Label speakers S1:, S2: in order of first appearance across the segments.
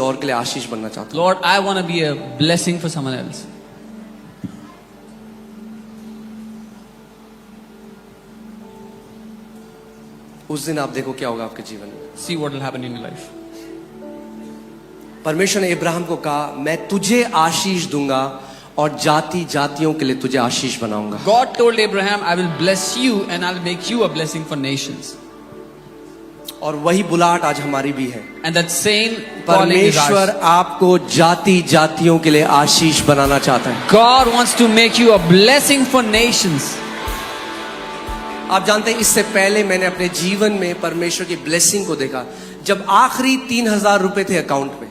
S1: और के लिए आशीष बनना चाहता हूँ।
S2: Lord, I want to be a blessing for someone else.
S1: उस दिन आप देखो क्या होगा आपके जीवन में।
S2: See what will happen in your life.
S1: परमेश्वर ने इब्राहिम को कहा, मैं तुझे आशीष दूंगा और जाति जातियों के लिए तुझे आशीष बनाऊंगा।
S2: God told Abraham, I will bless you and I'll make you a blessing for nations.
S1: और वही बुलाहट आज हमारी भी है।
S2: And that same calling is
S1: परमेश्वर
S2: ours.
S1: आपको जाति जातियों के लिए आशीष बनाना चाहता है।
S2: God wants to make you a blessing for nations.
S1: आप जानते हैं, इससे पहले मैंने अपने जीवन में परमेश्वर की ब्लेसिंग को देखा जब आखिरी 3,000 रुपए थे अकाउंट में।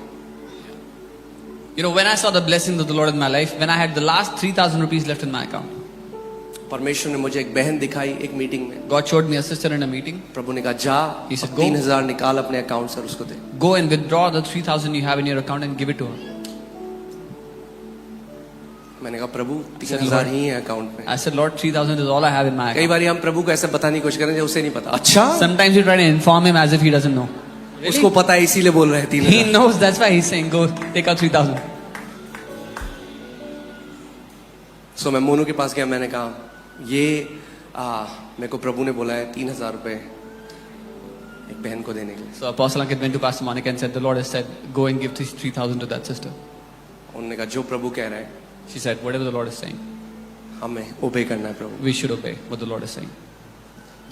S2: You know, when I saw the blessings of the Lord in my life, when I had the last 3,000 rupees left in my account,
S1: परमेश्वर ने मुझे एक बहन दिखाई एक मीटिंग में।
S2: God showed me a sister in a meeting.
S1: प्रभु ने कहा, जा
S2: He said,
S1: 3,000 निकाल अपने अकाउंट से और उसको दे।
S2: Go and withdraw the 3,000 you have in your account and give it to her.
S1: मैंने कहा, प्रभु 3,000 ही है अकाउंट में।
S2: I said, Lord, 3,000 is all I have in my
S1: कई
S2: account.
S1: बार हम प्रभु को ऐसे बताने की कोशिश करें जो उसे नहीं पता। अच्छा,
S2: Sometimes you try to inform him as if he doesn't know.
S1: उसको पता है इसीलिए बोल रहे हैं 3,000।
S2: He knows, that's why he's saying, go take out 3,000.
S1: सो मैं मोनू के पास गया, मैंने कहा, ये मेरे को प्रभु ने बोला है 3,000 रुपए एक बहन को देने के लिए।
S2: So Apostle Ankit went to Pastor Monica and said, the Lord has said, go and give 3,000 to that sister.
S1: उन्होंने कहा, जो प्रभु कह रहा है
S2: She said, whatever the Lord is saying,
S1: हमें ओबे करना है प्रभु।
S2: we should obey what the Lord is saying.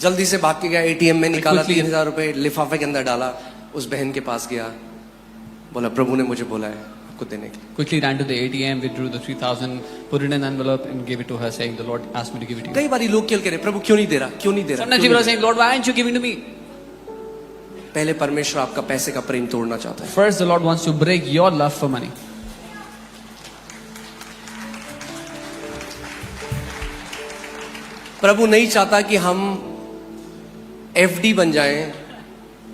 S1: जल्दी से भाग के गया, एटीएम में निकाला
S2: Quickly.
S1: 3,000 रुपए लिफाफे के अंदर डाला, उस बहन के पास गया, बोला प्रभु ने मुझे बोला है आपको देने के लिए।
S2: Quickly ran to the ATM, withdrew the 3,000, put it in an envelope and gave it to her, saying, the Lord asked me to give it to you.
S1: कई बार लोग कह रहे, प्रभु क्यों नहीं दे रहा, क्यों नहीं दे रहा।
S2: Sometimes people are saying, Lord, why aren't you giving to me?
S1: पहले परमेश्वर आपका पैसे का प्रेम तोड़ना चाहता है।
S2: First, the Lord wants to break your love for money.
S1: प्रभु नहीं चाहता कि हम एफडी बन जाएं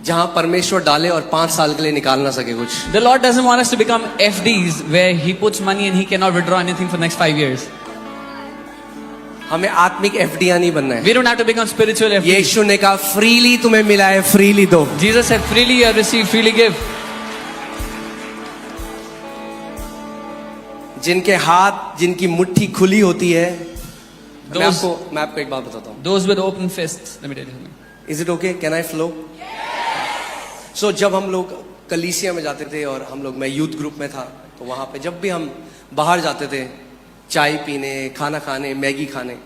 S1: जहां परमेश्वर डाले और 5 साल के लिए निकाल ना सके कुछ।
S2: The Lord doesn't want us to become FDs where He puts money and He cannot withdraw anything for the next 5 years.
S1: हमें आत्मिक एफडियां नहीं बनना है।
S2: We don't have to become spiritual FDs.
S1: यीशु ने कहा, फ्रीली तुम्हें मिला है, फ्रीली दो।
S2: Jesus said, freely you have received, freely give.
S1: जिनके हाथ, जिनकी मुट्ठी खुली होती है, मैं
S2: Those-
S1: आपको एक बात बताता हूँ।
S2: Those with open fists. Let me tell you something.
S1: Is it okay, can I flow? So जब हम लोग कलीसिया में जाते थे और हम लोग, मैं यूथ ग्रुप में था, तो वहां पे जब भी हम बाहर जाते थे चाय पीने, खाना खाने, मैगी खाने,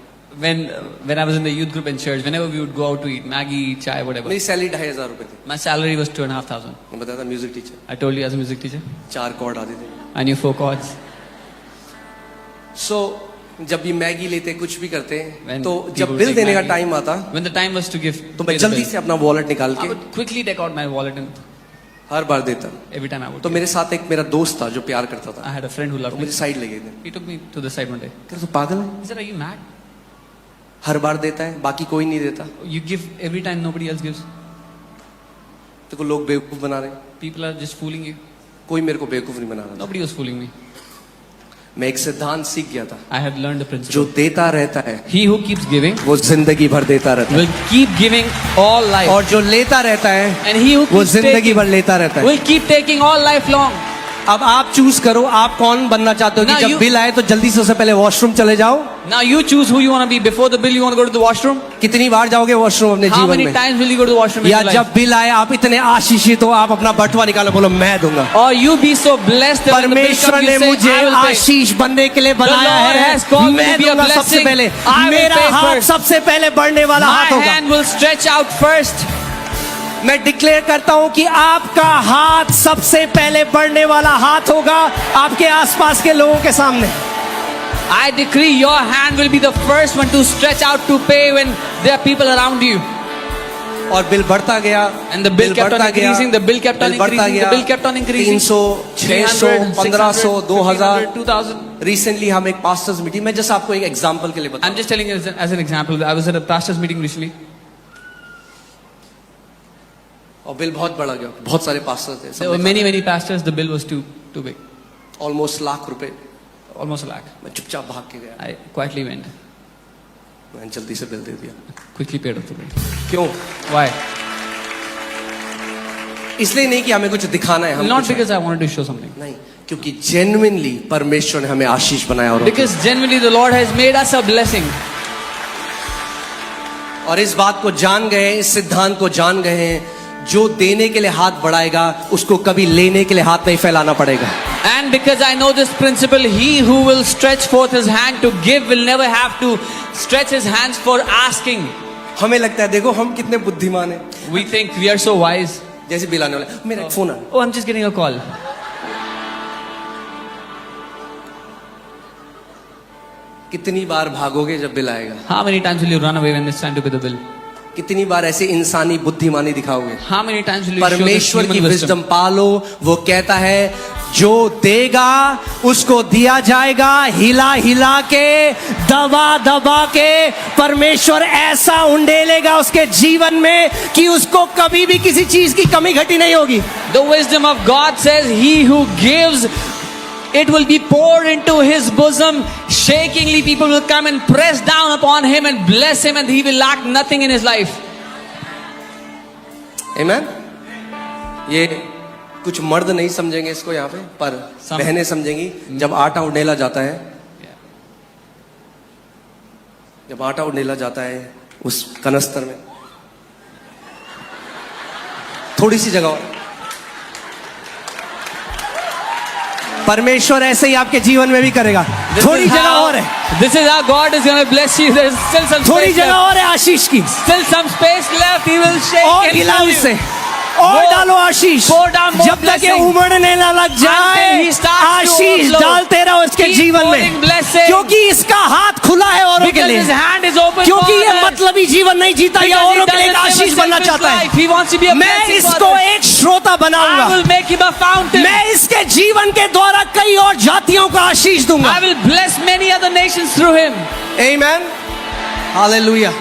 S2: When I was in the youth group in church, whenever we would go out to eat Maggie, chai, whatever,
S1: मेरी सैलरी 2,500 रुपए थी।
S2: my salary was 2,500.
S1: मैं बताया था music teacher,
S2: I told you as a music teacher.
S1: 4 chord आते थे।
S2: I knew 4 chords.
S1: सो जब ये मैगी लेते कुछ भी करते,
S2: When
S1: तो
S2: people
S1: जब
S2: would
S1: बिल
S2: take
S1: देने का
S2: Maggie,
S1: टाइम आता,
S2: When the time was to give,
S1: तो
S2: pay
S1: मैं
S2: the
S1: जल्दी
S2: bill,
S1: से अपना वॉलेट निकाल
S2: I
S1: के
S2: would quickly take out my wallet and
S1: हर बार देता।
S2: every time I would.
S1: तो
S2: give.
S1: मेरे साथ एक मेरा दोस्त था जो प्यार करता था,
S2: I had a friend who
S1: तो
S2: loved me.
S1: मुझे साइड ले गए थे,
S2: He took me to the side one day.
S1: कह रहा, तू पागल है,
S2: He said, "Are you mad?
S1: हर बार देता है, बाकी कोई नहीं देता,
S2: You give every time nobody else gives.
S1: तो को लोग बेवकूफ बना रहे हैं।
S2: People are just fooling you.
S1: कोई मेरे को बेवकूफ नहीं बना रहा था।
S2: Nobody was fooling me.
S1: मैं एक सिद्धांत सीख गया था,
S2: I had learned the
S1: जो
S2: principle.
S1: देता रहता है
S2: He who keeps giving
S1: वो जिंदगी भर देता रहता है,
S2: will keep giving all life,
S1: और जो लेता रहता है
S2: and he who
S1: वो
S2: keeps
S1: जिंदगी
S2: taking
S1: भर लेता रहता है।
S2: will keep taking all life long.
S1: अब आप चूज करो, आप कौन बनना चाहते हो कि
S2: Now
S1: जब
S2: you-
S1: बिल आए तो जल्दी से उससे पहले वॉशरूम चले जाओ।
S2: Now you choose who you want to be. Before the bill, you want to go to the washroom.
S1: कितनी बार जाओगे वॉशरूम अपने
S2: How
S1: जीवन
S2: many
S1: में?
S2: times will you go to the washroom in
S1: या
S2: your life?
S1: जब bill आए आप इतने आशीषित हो, आप अपना बटुआ निकालो, बोलो मैं दूंगा।
S2: Or you be so blessed that when the bill
S1: परमेश्वर
S2: comes,
S1: ने
S2: you say,
S1: मुझे
S2: I will pay.
S1: आशीष बनने के लिए बनाया
S2: Lord
S1: है,
S2: has called me
S1: मैं
S2: to be a
S1: दूंगा सबसे
S2: blessing.
S1: पहले।
S2: I will
S1: मेरा
S2: pay
S1: हाथ
S2: first.
S1: सबसे पहले बढ़ने वाला
S2: My
S1: हाथ होगा।
S2: hand will stretch out first.
S1: मैं डिक्लेयर करता हूं कि आपका हाथ सबसे पहले बढ़ने वाला हाथ होगा आपके आसपास के लोगों के सामने।
S2: I decree your hand will be the first one to stretch out to pay when there are people around you.
S1: और बिल बढ़ता गया,
S2: And the bill kept on
S1: बढ़ता गया,
S2: increasing, the bill kept on
S1: bill बढ़ता
S2: increasing,
S1: गया,
S2: the bill kept on increasing.
S1: 300, 600, 1500, 2000।
S2: 2000.
S1: Recently हम एक pastors meeting में, जस्ट आपको एक एग्जांपल के लिए बता,
S2: I'm just telling you as an example. I was at a pastor's meeting recently.
S1: और बिल बहुत बढ़ा गया, बहुत सारे पास्टर थे,
S2: There were many pastors. The bill was too big,
S1: almost lakh रुपए।
S2: almost 1 lakh.
S1: मैं चुपचाप भाग के गया,
S2: I quietly went,
S1: मैंने जल्दी से बिल दे दिया।
S2: quickly paid off the bill.
S1: क्यों?
S2: Why?
S1: इसलिए नहीं कि हमें कुछ दिखाना है, हम
S2: Not
S1: कुछ
S2: because I wanted to show something.
S1: नहीं, क्योंकि जेन्युइनली परमेश्वर ने हमें आशीष बनाया और
S2: Because genuinely the Lord has made us a blessing.
S1: और इस बात को जान गए, इस सिद्धांत को जान गए हैं, जो देने के लिए हाथ बढ़ाएगा उसको कभी लेने के लिए हाथ नहीं फैलाना पड़ेगा.
S2: And because I know this principle, he who will stretch forth his hand to give will never have to stretch his hands for asking.
S1: हमें लगता है देखो हम कितने बुद्धिमान हैं.
S2: We think we are so wise.
S1: जैसे बिल आने वाला, मेरा फोन आ.
S2: Oh, I'm just getting a call.
S1: कितनी बार भागोगे जब बिल आएगा?
S2: How many times will you run away when it's time to pay the bill?
S1: कितनी बार ऐसे इंसानी बुद्धिमानी दिखाओगे?
S2: How many times will you show this
S1: परमेश्वर की
S2: human wisdom?
S1: विजडम पालो. वो कहता है जो देगा उसको दिया जाएगा, हिला हिला के, दबा दबा के परमेश्वर ऐसा उंडेलेगा उसके जीवन में कि उसको कभी भी किसी चीज की कमी घटी नहीं होगी.
S2: The wisdom of God says, he who gives, it will be poured into his bosom. Shakingly people will come and press down upon him and bless him, and he will lack nothing in his life.
S1: Amen? ये कुछ मर्द नहीं समझेंगे इसको यहाँ पे, पर बहनें समझेंगी. जब आटा उंडेला जाता है, जब आटा उंडेला जाता है उस कनस्तर में थोड़ी सी जगह और, परमेश्वर ऐसे ही आपके जीवन में भी करेगा. थोड़ी जगह और है.
S2: This is how God is going to bless you. There is still some
S1: थोड़ी
S2: space
S1: जगह
S2: left.
S1: और है आशीष की.
S2: Still some space left. He will shake
S1: और
S2: and
S1: हिलाओ
S2: fill you.
S1: इसे और डालो आशीष.
S2: Pour down more
S1: जब तक ये
S2: blessing.
S1: उमड़ने ना लग जाए
S2: Until he starts to
S1: Ashish
S2: overflow.
S1: डालते रहो इसके
S2: Keep
S1: जीवन
S2: pouring
S1: में,
S2: blessing.
S1: क्योंकि इसका हाथ खुला है औरों के
S2: Because
S1: लिए.
S2: his hand is open
S1: क्योंकि
S2: for
S1: ये
S2: others.
S1: मतलबी जीवन नहीं जीता, ये
S2: Because he
S1: औरों के लिए एक
S2: doesn't live
S1: आशीष
S2: a
S1: बनना
S2: selfish
S1: चाहता है.
S2: life. He wants to be a
S1: मैं
S2: blessing for
S1: इसको
S2: others.
S1: एक श्रोता
S2: I
S1: बनाऊंगा.
S2: will make him a fountain.
S1: मैं इसके जीवन के द्वारा कई और जातियों को आशीष दूंगा.
S2: I will bless many other nations through him.
S1: Amen. Hallelujah.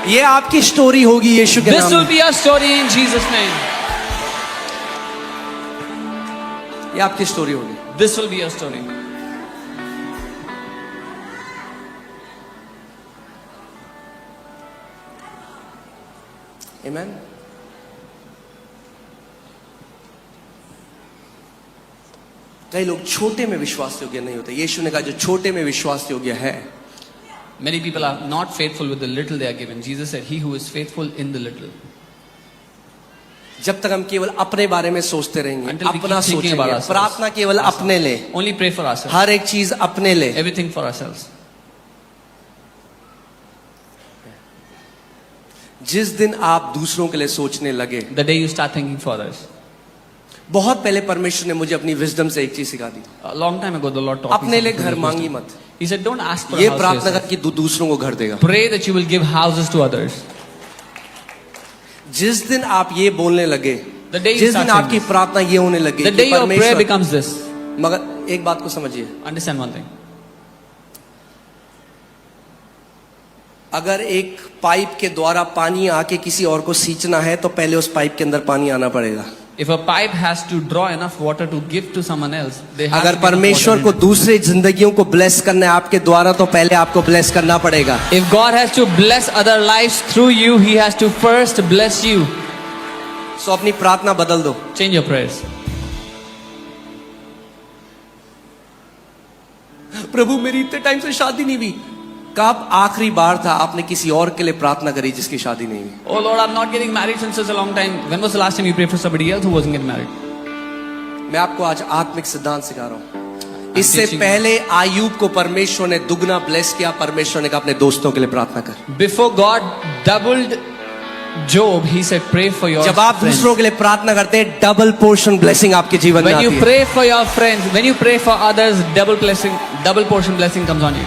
S1: ये आपकी स्टोरी होगी यीशु के
S2: This
S1: नाम
S2: will
S1: में.
S2: be your story in Jesus' name.
S1: ये आपकी स्टोरी होगी.
S2: This will be your story.
S1: आमेन. कई लोग छोटे में विश्वास योग्य नहीं होते. यीशु ने कहा जो छोटे में विश्वास योग्य है.
S2: Many people are not faithful with the little they are given. Jesus said, he who is faithful in the little.
S1: जब तक हम केवल अपने बारे में सोचते रहेंगे,
S2: Until we
S1: अपना
S2: keep thinking about
S1: सोचेंगे,
S2: ourselves.
S1: प्रार्थना केवल अपने ले,
S2: Only pray for ourselves.
S1: हर एक चीज अपने ले.
S2: Everything for ourselves.
S1: जिस दिन आप दूसरों के लिए सोचने लगे,
S2: The day you start thinking for others.
S1: बहुत पहले परमेश्वर ने मुझे अपनी विजडम से एक चीज सिखा दी.
S2: A long time ago, the Lord taught me
S1: अपने लिए
S2: something
S1: घर
S2: from
S1: मांगी
S2: wisdom.
S1: मत.
S2: He said, don't ask for a
S1: ये
S2: house for
S1: प्रार्थना
S2: yourself.
S1: कर कि दूसरों को घर देगा.
S2: Pray that you will give houses to others.
S1: जिस दिन आप ये बोलने लगे,
S2: The day you
S1: जिस
S2: start
S1: दिन
S2: saying
S1: आपकी
S2: this.
S1: प्रार्थना ये होने लगी
S2: The
S1: कि
S2: day your prayer
S1: परमेश्वर,
S2: becomes this.
S1: मगर एक बात को समझिए,
S2: Understand one thing.
S1: अगर एक पाइप के द्वारा पानी आके किसी और को सींचना है तो पहले उस पाइप के अंदर पानी आना पड़ेगा.
S2: If a pipe has to draw enough water to give to someone else, they have
S1: अगर
S2: to give enough
S1: परमेश्वर
S2: water
S1: को
S2: in it.
S1: दूसरे जिंदगियों को ब्लेस करना है आपके द्वारा तो पहले आपको ब्लेस करना पड़ेगा.
S2: If God has to bless other lives through you, He has to first bless you.
S1: सो अपनी प्रार्थना बदल दो.
S2: Change your prayers.
S1: प्रभु मेरी इतने टाइम से शादी नहीं हुई. कब आखिरी बार था आपने किसी और के लिए प्रार्थना करी जिसकी शादी नहीं हुई?
S2: Oh Lord, I'm not getting married since such a long time. When was the last time you prayed for somebody else who wasn't getting married?
S1: मैं आपको आज आत्मिक सिद्धांत सिखा रहा हूँ. इससे
S2: teaching-
S1: पहले आयूब को परमेश्वर ने दुगना ब्लेस किया. परमेश्वर ने कहा अपने दोस्तों के लिए प्रार्थना कर.
S2: Before God doubled Job, He said, pray for your
S1: जब आप
S2: friends.
S1: दूसरों के लिए प्रार्थना करते हैं डबल पोर्शन ब्लेसिंग आपके जीवन में
S2: When you
S1: आती है.
S2: pray for your friends, when you pray for others, double portion blessing comes on you.